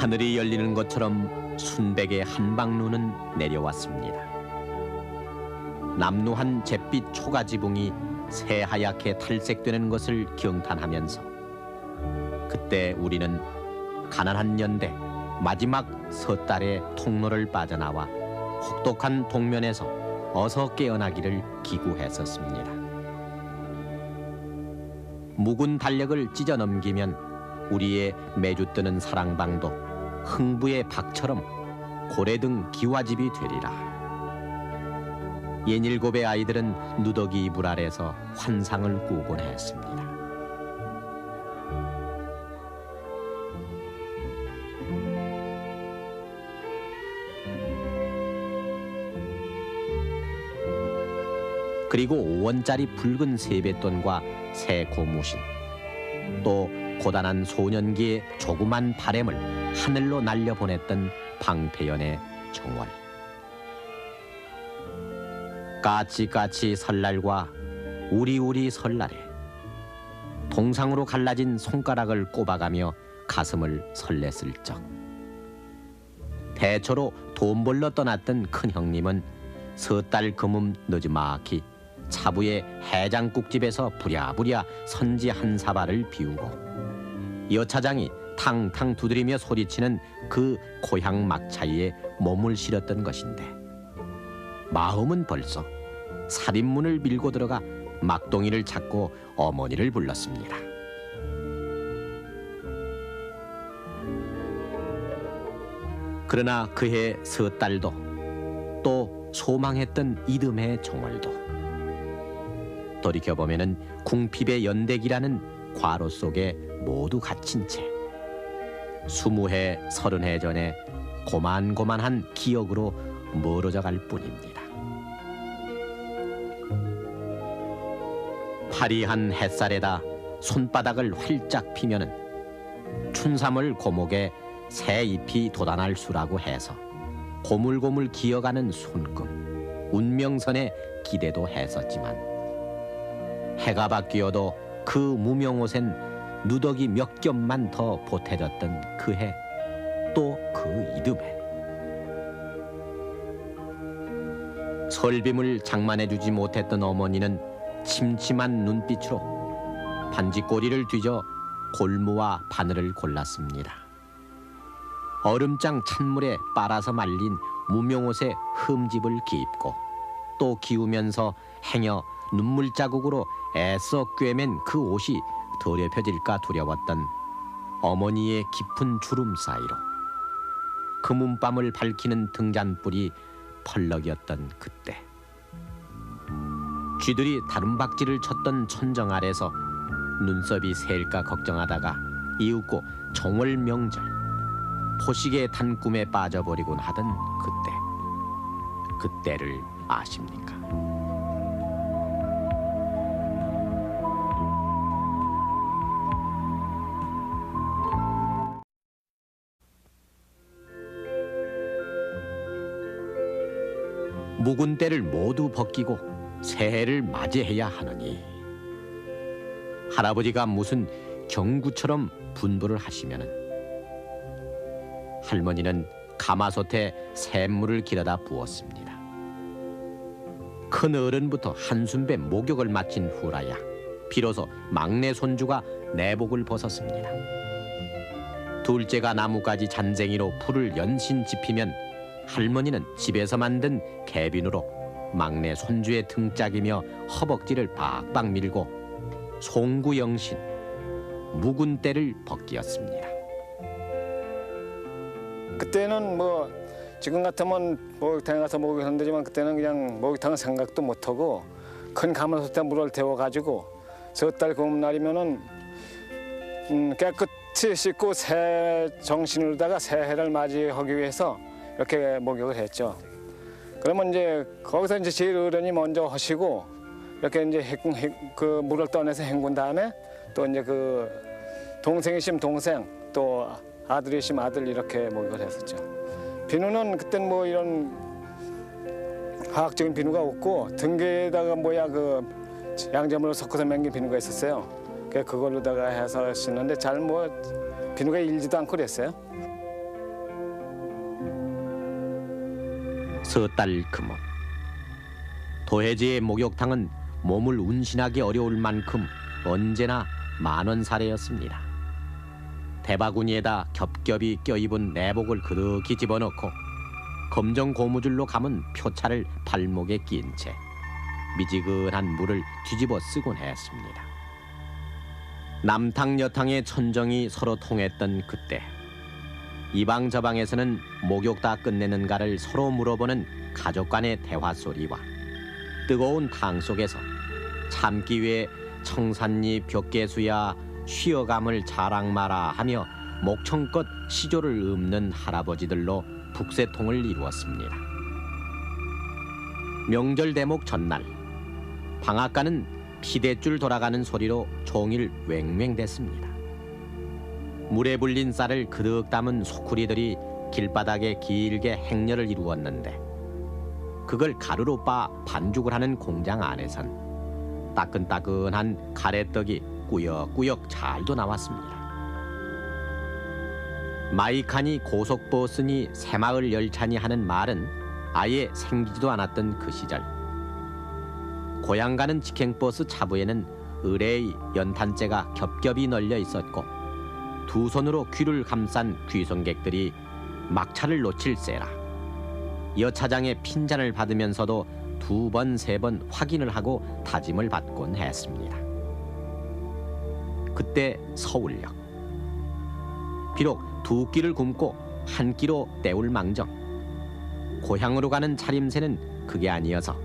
하늘이 열리는 것처럼 순백의 한방눈은 내려왔습니다. 남루한 잿빛 초가지붕이 새하얗게 탈색되는 것을 경탄하면서 그때 우리는 가난한 연대 마지막 섣달의 통로를 빠져나와 혹독한 동면에서 어서 깨어나기를 기구했었습니다. 묵은 달력을 찢어 넘기면 우리의 매주 뜨는 사랑방도 흥부의 박처럼 고래등 기와집이 되리라. 옛일곱의 아이들은 누더기 이불 아래서 환상을 꾸곤 했습니다. 그리고 5원짜리 붉은 세뱃돈과 새 고무신, 또 고단한 소년기의 조그만 바램을 하늘로 날려보냈던 방패연의 정월. 까치까치 설날과 우리우리 설날에 동상으로 갈라진 손가락을 꼽아가며 가슴을 설렜을 적, 대초로 돈 벌러 떠났던 큰형님은 섣달 금음 느지막이 차부의 해장국집에서 부랴부랴 선지 한 사발을 비우고 여차장이 탕탕 두드리며 소리치는 그 고향 막차에 몸을 실었던 것인데, 마음은 벌써 살인문을 밀고 들어가 막동이를 찾고 어머니를 불렀습니다. 그러나 그해 섣달도 또 소망했던 이듬해 정월도 돌이켜보면은 궁핍의 연대기라는 괄호 속에 모두 갇힌 채 20해, 30해 전에 고만고만한 기억으로 멀어져 갈 뿐입니다. 파리한 햇살에다 손바닥을 활짝 피면은 춘삼월 고목에 새 잎이 돋아날 수라고 해서 고물고물 기어가는 손금, 운명선에 기대도 했었지만, 해가 바뀌어도 그 무명옷엔 누더기 몇 겹만 더 보태졌던 그 해, 또 그 이듬해. 설빔을 장만해주지 못했던 어머니는 침침한 눈빛으로 반지꼬리를 뒤져 골무와 바늘을 골랐습니다. 얼음장 찬물에 빨아서 말린 무명옷에 흠집을 기입고 또 기우면서 행여 눈물 자국으로 애써 꿰맨 그 옷이 더럽혀질까 두려웠던 어머니의 깊은 주름 사이로 금은밤을 밝히는 등잔불이 펄럭였던 그때, 쥐들이 다름박질을 쳤던 천정 아래서 눈썹이 새일까 걱정하다가 이윽고 정월 명절 포식의 단꿈에 빠져버리곤 하던 그때를 아십니까? 묵은 때를 모두 벗기고 새해를 맞이해야 하느니, 할아버지가 무슨 경구처럼 분부를 하시면은 할머니는 가마솥에 샘물을 길어다 부었습니다. 큰 어른부터 한숨배 목욕을 마친 후라야 비로소 막내 손주가 내복을 벗었습니다. 둘째가 나뭇가지 잔쟁이로 불을 연신 지피면 할머니는 집에서 만든 개빈으로 막내 손주의 등짝이며 허벅지를 박박 밀고 송구영신, 묵은 때를 벗기었습니다. 그때는 뭐 지금 같으면 목욕탕에 가서 목욕하면 되지만, 그때는 그냥 목욕탕은 생각도 못하고 큰 가마솥에 물을 데워가지고 섣달 금음날이면은 깨끗이 씻고 새 정신으로다가 새해를 맞이하기 위해서 이렇게 목욕을 했죠. 그러면 이제 거기서 이제 제일 어른이 먼저 하시고 이렇게 이제 그 물을 떠내서 헹군 다음에 또 이제 그 동생이시면 동생, 또 아들이시면 아들, 이렇게 목욕을 했었죠. 비누는 그땐 뭐 이런 화학적인 비누가 없고 등계에다가 뭐야 그 양잿물을 섞어서 맹긴 비누가 있었어요. 그걸로다가 해서 씻는데 잘 뭐 비누가 일지도 않고 그랬어요. 서달 금음. 도해지의 목욕탕은 몸을 운신하기 어려울 만큼 언제나 만원사례였습니다. 대바구니에다 겹겹이 껴입은 내복을 그득히 집어넣고 검정 고무줄로 감은 표차를 발목에 낀 채 미지근한 물을 뒤집어 쓰곤 했습니다. 남탕 여탕의 천정이 서로 통했던 그때 이방 저방에서는 목욕 다 끝내는가를 서로 물어보는 가족 간의 대화 소리와 뜨거운 탕 속에서 참기 위해 청산잎 벽개수야 쉬어감을 자랑 마라 하며 목청껏 시조를 읊는 할아버지들로 북새통을 이루었습니다. 명절 대목 전날 방앗간은 피대줄 돌아가는 소리로 종일 왱왱댔습니다. 물에 불린 쌀을 그득 담은 소쿠리들이 길바닥에 길게 행렬을 이루었는데 그걸 가루로 빻아 반죽을 하는 공장 안에선 따끈따끈한 가래떡이 꾸역꾸역 잘도 나왔습니다. 마이카니 고속버스니 새마을 열차니 하는 말은 아예 생기지도 않았던 그 시절 고향 가는 직행버스 차부에는 의뢰의 연탄재가 겹겹이 널려 있었고 두 손으로 귀를 감싼 귀성객들이 막차를 놓칠세라 여차장의 핀잔을 받으면서도 두 번, 세 번 확인을 하고 다짐을 받곤 했습니다. 그때 서울역. 비록 두 끼를 굶고 한 끼로 때울 망정. 고향으로 가는 차림새는 그게 아니어서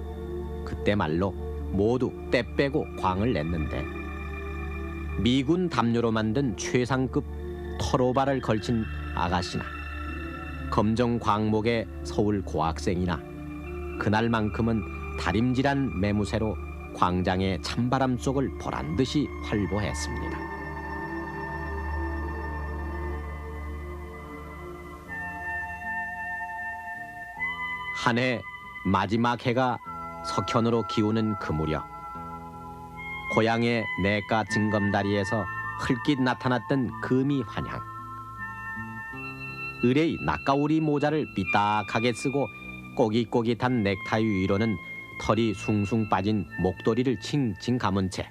그때 말로 모두 때 빼고 광을 냈는데 미군 담요로 만든 최상급 털오바를 걸친 아가씨나 검정 광목의 서울 고학생이나 그날만큼은 다림질한 매무새로 광장의 찬바람 속을 보란듯이 활보했습니다. 한 해 마지막 해가 석현으로 기우는 그 무렵 고향의 내가 증검다리에서 흘낏 나타났던 금이 환향. 의뢰의 낯가우리 모자를 삐딱하게 쓰고 꼬깃꼬깃한 넥타이 위로는 털이 숭숭 빠진 목도리를 칭칭 감은 채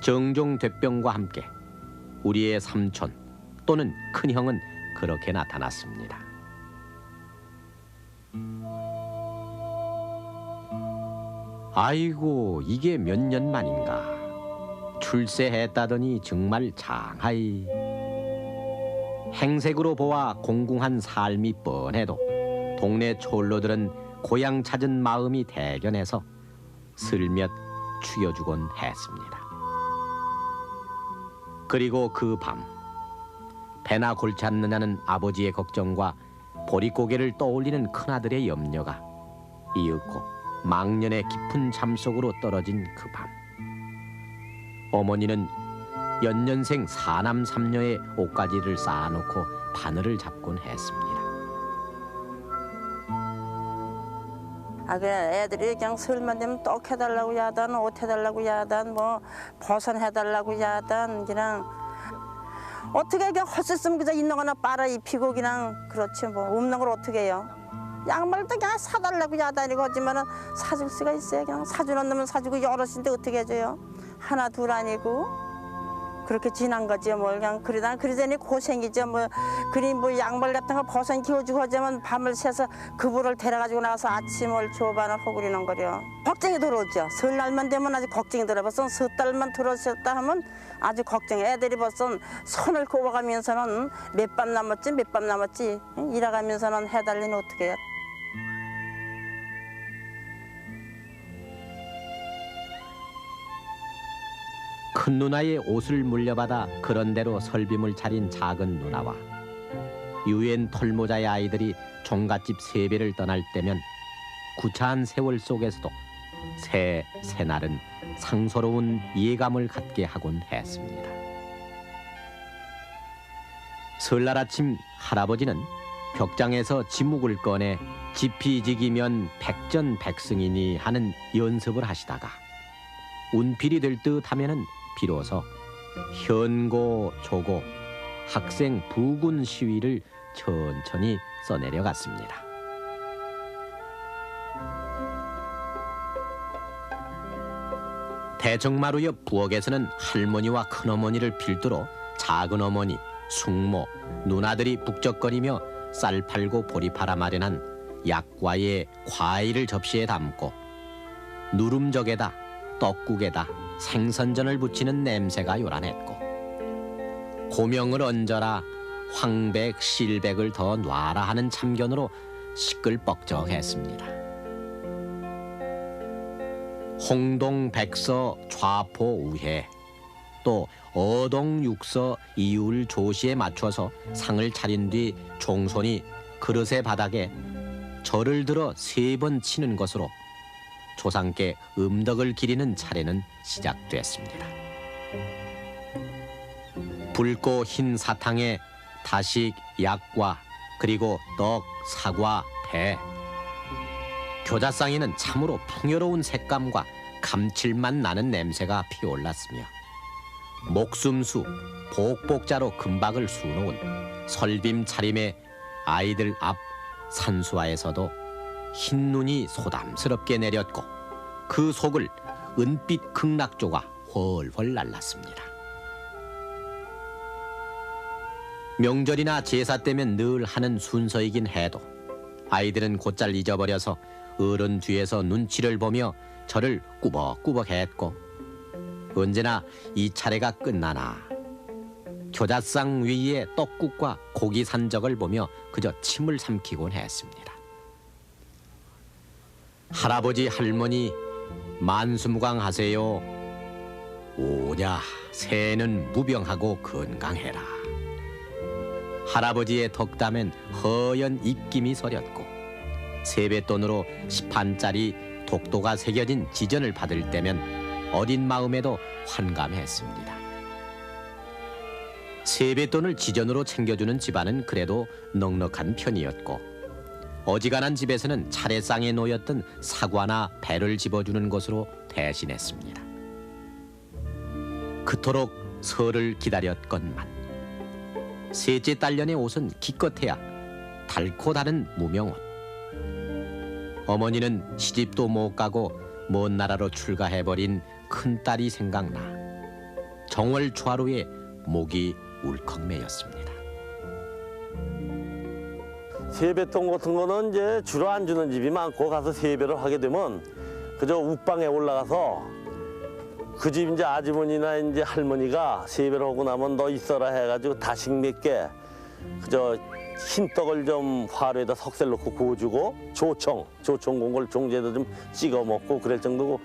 정종 됐병과 함께 우리의 삼촌 또는 큰형은 그렇게 나타났습니다. 아이고 이게 몇 년 만인가. 출세했다더니 정말 장하이. 행색으로 보아 공궁한 삶이 뻔해도 동네 촐로들은 고향 찾은 마음이 대견해서 슬며t 추여주곤 했습니다. 그리고 그 밤 배나 골치 않느냐는 아버지의 걱정과 보릿고개를 떠올리는 큰아들의 염려가 이윽고 망년의 깊은 잠속으로 떨어진 그 밤 어머니는 연년생 사남 삼녀의 옷가지를 쌓아놓고 바늘을 잡곤 했습니다. 그냥 애들이 그냥 설만 되면 떡 해달라고 야단, 옷 해달라고 야단, 뭐 버선 해달라고 야단, 그냥 어떻게 그냥 할 수 있으면 그저 있는 거나 빨아 입히고 그냥 그렇지 뭐 없는 걸 어떻게 해요. 양말도 그냥 사달라고 야단이고 하지만은 사줄 수가 있어요. 그냥 사주는 놈은 사주고 여럿인데 어떻게 해줘요. 하나 둘 아니고 그렇게 지난 거지 뭘 그냥 그러자니 고생이죠. 뭐 그리 뭐 양말 같은 거 버선 키워주고 하자면 밤을 새서 그부를 데려가지고 나와서 아침을 조반을 허구리는 거려. 걱정이 들어오죠. 설날만 되면 아주 걱정이 들어. 벌써 석 달만 들어섰다 하면 아주 걱정해. 애들이 벌써 손을 꼽아가면서는 몇 밤 남았지 일해가면서는 해달리는 어떻게 해요. 큰 누나의 옷을 물려받아 그런대로 설빔을 차린 작은 누나와 유엔 털모자의 아이들이 종갓집 세배를 떠날 때면 구차한 세월 속에서도 새날은 상서로운 예감을 갖게 하곤 했습니다. 설날 아침 할아버지는 벽장에서 지묵을 꺼내 지피지기면 백전백승이니 하는 연습을 하시다가 운필이 될 듯 하면은 비로소 현고 조고 학생 부군 시위를 천천히 써내려갔습니다. 대청마루 옆 부엌에서는 할머니와 큰어머니를 필두로 작은 어머니, 숙모, 누나들이 북적거리며 쌀 팔고 보리 팔아 마련한 약과의 과일을 접시에 담고 누름젓에다 떡국에다 생선전을 부치는 냄새가 요란했고 고명을 얹어라 황백, 실백을 더 놔라 하는 참견으로 시끌벅적했습니다. 홍동, 백서, 좌포, 우회 또 어동, 육서, 이울, 조시에 맞춰서 상을 차린 뒤 종손이 그릇의 바닥에 절을 들어 3번 치는 것으로 조상께 음덕을 기리는 차례는 시작됐습니다. 붉고 흰 사탕에 다식, 약과, 그리고 떡, 사과, 배. 교자상에는 참으로 풍요로운 색감과 감칠맛 나는 냄새가 피어올랐으며 목숨수, 복복자로 금박을 수놓은 설빔 차림의 아이들 앞 산수화에서도 흰 눈이 소담스럽게 내렸고 그 속을 은빛 극락조가 훨훨 날랐습니다. 명절이나 제사 때면 늘 하는 순서이긴 해도 아이들은 곧잘 잊어버려서 어른 뒤에서 눈치를 보며 저를 꾸벅꾸벅 했고 언제나 이 차례가 끝나나 교자상 위에 떡국과 고기 산적을 보며 그저 침을 삼키곤 했습니다. 할아버지 할머니 만수무강하세요. 오냐 새해는 무병하고 건강해라. 할아버지의 덕담엔 허연 입김이 서렸고 세뱃돈으로 10판짜리 독도가 새겨진 지전을 받을 때면 어린 마음에도 환감했습니다. 세뱃돈을 지전으로 챙겨주는 집안은 그래도 넉넉한 편이었고 어지간한 집에서는 차례상에 놓였던 사과나 배를 집어주는 것으로 대신했습니다. 그토록 설을 기다렸건만 셋째 딸년의 옷은 기껏해야 닳고 다른 무명옷. 어머니는 시집도 못 가고 먼 나라로 출가해버린 큰딸이 생각나 정월 초하루에 목이 울컥 메였습니다. 세뱃돈 같은 거는 이제 주로 안 주는 집이 많고 가서 세배를 하게 되면 그저 욱방에 올라가서 그 집 이제 아주머니나 이제 할머니가 세배를 하고 나면 너 있어라 해가지고 다식 몇 개 그저 흰떡을 좀 화로에다 석쇠 넣고 구워주고 조청 공걸 종지에다 좀 찍어 먹고 그럴 정도고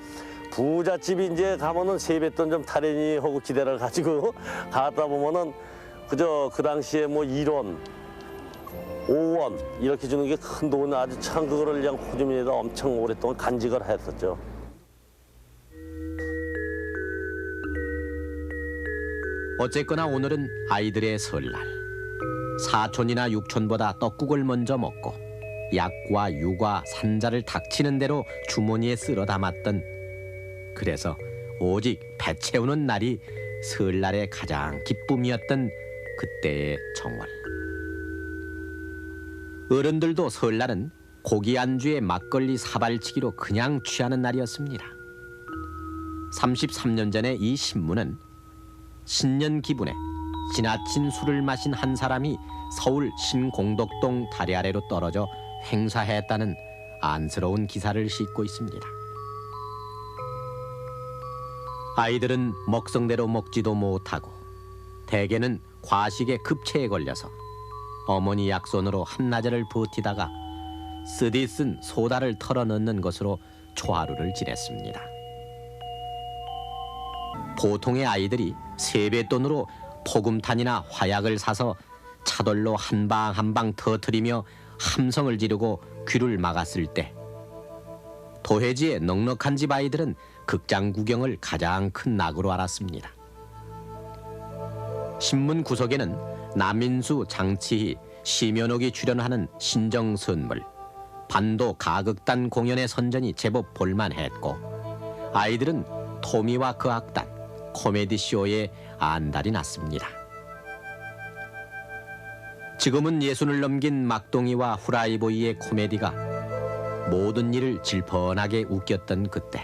부잣집이 이제 가면은 세뱃돈 좀 타려니 하고 기대를 가지고 가다 보면은 그저 그 당시에 뭐 1원 5원 이렇게 주는 게 큰 돈 아주 참 그거를 그냥 호주머니에다 엄청 오랫동안 간직을 했었죠. 어쨌거나 오늘은 아이들의 설날. 사촌이나 육촌보다 떡국을 먼저 먹고 약과 유과 산자를 닥치는 대로 주머니에 쓸어 담았던 그래서 오직 배 채우는 날이 설날의 가장 기쁨이었던 그때의 정월. 어른들도 설날은 고기 안주에 막걸리 사발치기로 그냥 취하는 날이었습니다. 33년 전에 이 신문은 신년 기분에 지나친 술을 마신 한 사람이 서울 신공덕동 다리 아래로 떨어져 횡사했다는 안쓰러운 기사를 싣고 있습니다. 아이들은 먹성대로 먹지도 못하고 대개는 과식의 급체에 걸려서 어머니 약손으로 한나절을 버티다가 쓰디쓴 소다를 털어넣는 것으로 초하루를 지냈습니다. 보통의 아이들이 세뱃돈으로 포금탄이나 화약을 사서 차돌로 한 방 한 방 터뜨리며 함성을 지르고 귀를 막았을 때 도해지의 넉넉한 집 아이들은 극장 구경을 가장 큰 낙으로 알았습니다. 신문 구석에는 남인수, 장치희, 심연옥이 출연하는 신정선물, 반도 가극단 공연의 선전이 제법 볼만했고 아이들은 토미와 그 악단, 코미디 쇼에 안달이 났습니다. 지금은 예순을 넘긴 막동이와 후라이보이의 코미디가 모든 일을 질펀하게 웃겼던 그때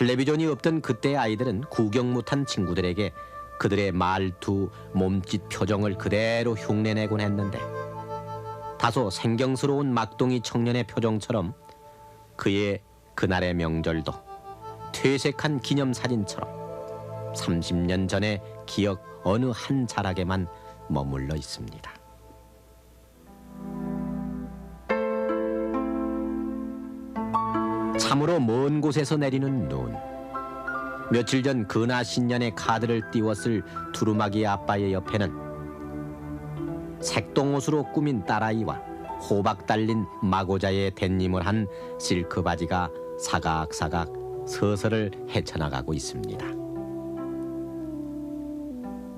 텔레비전이 없던 그때의 아이들은 구경 못한 친구들에게 그들의 말투, 몸짓, 표정을 그대로 흉내내곤 했는데 다소 생경스러운 막둥이 청년의 표정처럼 그의 그날의 명절도 퇴색한 기념사진처럼 30년 전의 기억 어느 한 자락에만 머물러 있습니다. 참으로 먼 곳에서 내리는 눈. 며칠 전 근하 신년의 카드를 띄웠을 두루마기 아빠의 옆에는 색동옷으로 꾸민 딸아이와 호박 달린 마고자의 댄님을 한 실크 바지가 사각사각 서서를 헤쳐나가고 있습니다.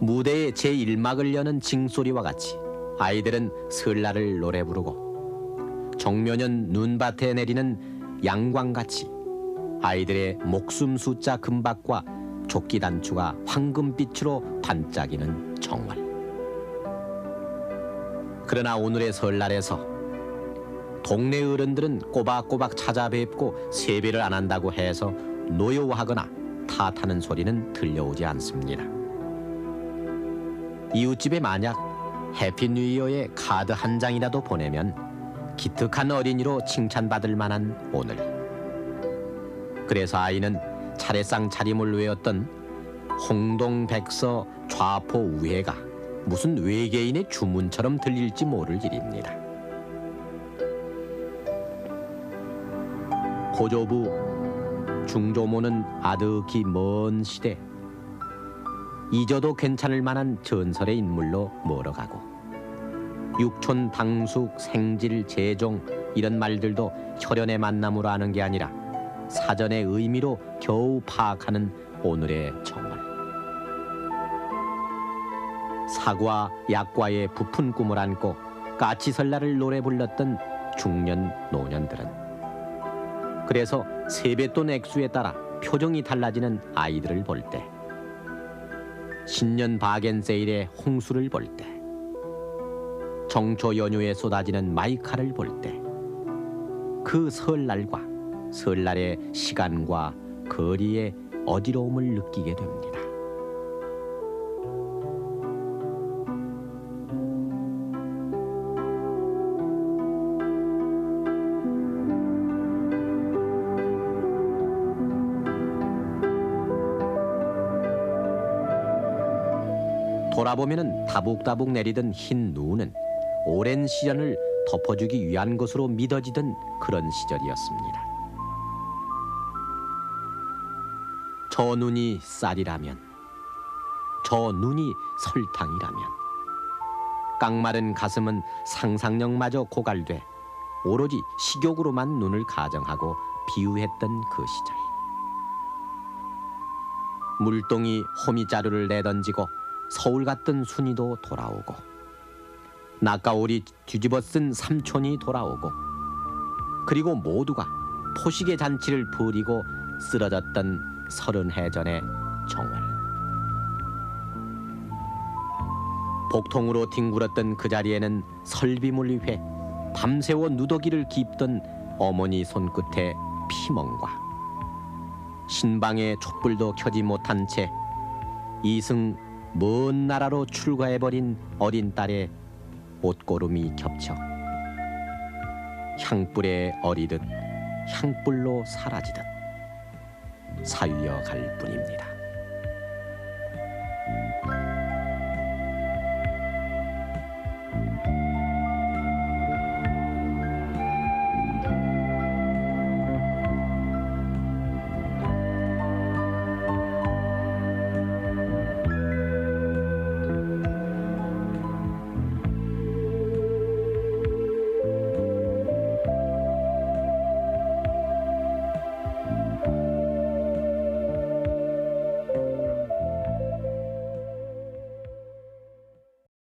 무대의 제1막을 여는 징소리와 같이 아이들은 설날을 노래 부르고 정묘년 눈밭에 내리는 양광같이 아이들의 목숨 숫자 금박과 조끼 단추가 황금빛으로 반짝이는 정월. 그러나 오늘의 설날에서 동네 어른들은 꼬박꼬박 찾아뵙고 세배를 안 한다고 해서 노여워하거나 탓하는 소리는 들려오지 않습니다. 이웃집에 만약 해피 뉴 이어의 카드 한 장이라도 보내면 기특한 어린이로 칭찬받을 만한 오늘. 그래서 아이는 차례상 차림을 외웠던 홍동백서 좌포 우회가 무슨 외계인의 주문처럼 들릴지 모를 일입니다. 고조부 중조모는 아득히 먼 시대 잊어도 괜찮을 만한 전설의 인물로 멀어가고 육촌, 당숙, 생질, 재종 이런 말들도 혈연의 만남으로 아는 게 아니라 사전의 의미로 겨우 파악하는 오늘의 정월. 사과, 약과의 부푼 꿈을 안고 까치설날을 노래 불렀던 중년 노년들은 그래서 세뱃돈 액수에 따라 표정이 달라지는 아이들을 볼 때, 신년 바겐세일의 홍수를 볼 때, 정초 연휴에 쏟아지는 마이카를 볼 때, 그 설날과 설날의 시간과 거리의 어지러움을 느끼게 됩니다. 돌아보면은 다북다북 내리던 흰 눈은 오랜 시련을 덮어주기 위한 것으로 믿어지던 그런 시절이었습니다. 저 눈이 쌀이라면, 저 눈이 설탕이라면, 깡마른 가슴은 상상력마저 고갈돼 오로지 식욕으로만 눈을 가정하고 비유했던 그 시절. 물동이 호미자루를 내던지고 서울 갔던 순이도 돌아오고 낙가오리 뒤집어 쓴 삼촌이 돌아오고 그리고 모두가 포식의 잔치를 벌이고 쓰러졌던 30해 전의 정월. 복통으로 뒹굴었던 그 자리에는 설비물 위에 밤새워 누더기를 깁던 어머니 손끝에 피멍과 신방에 촛불도 켜지 못한 채 이승 먼 나라로 출가해버린 어린 딸의 옷고름이 겹쳐 향불에 어리듯 향불로 사라지듯 사위어 갈 뿐입니다.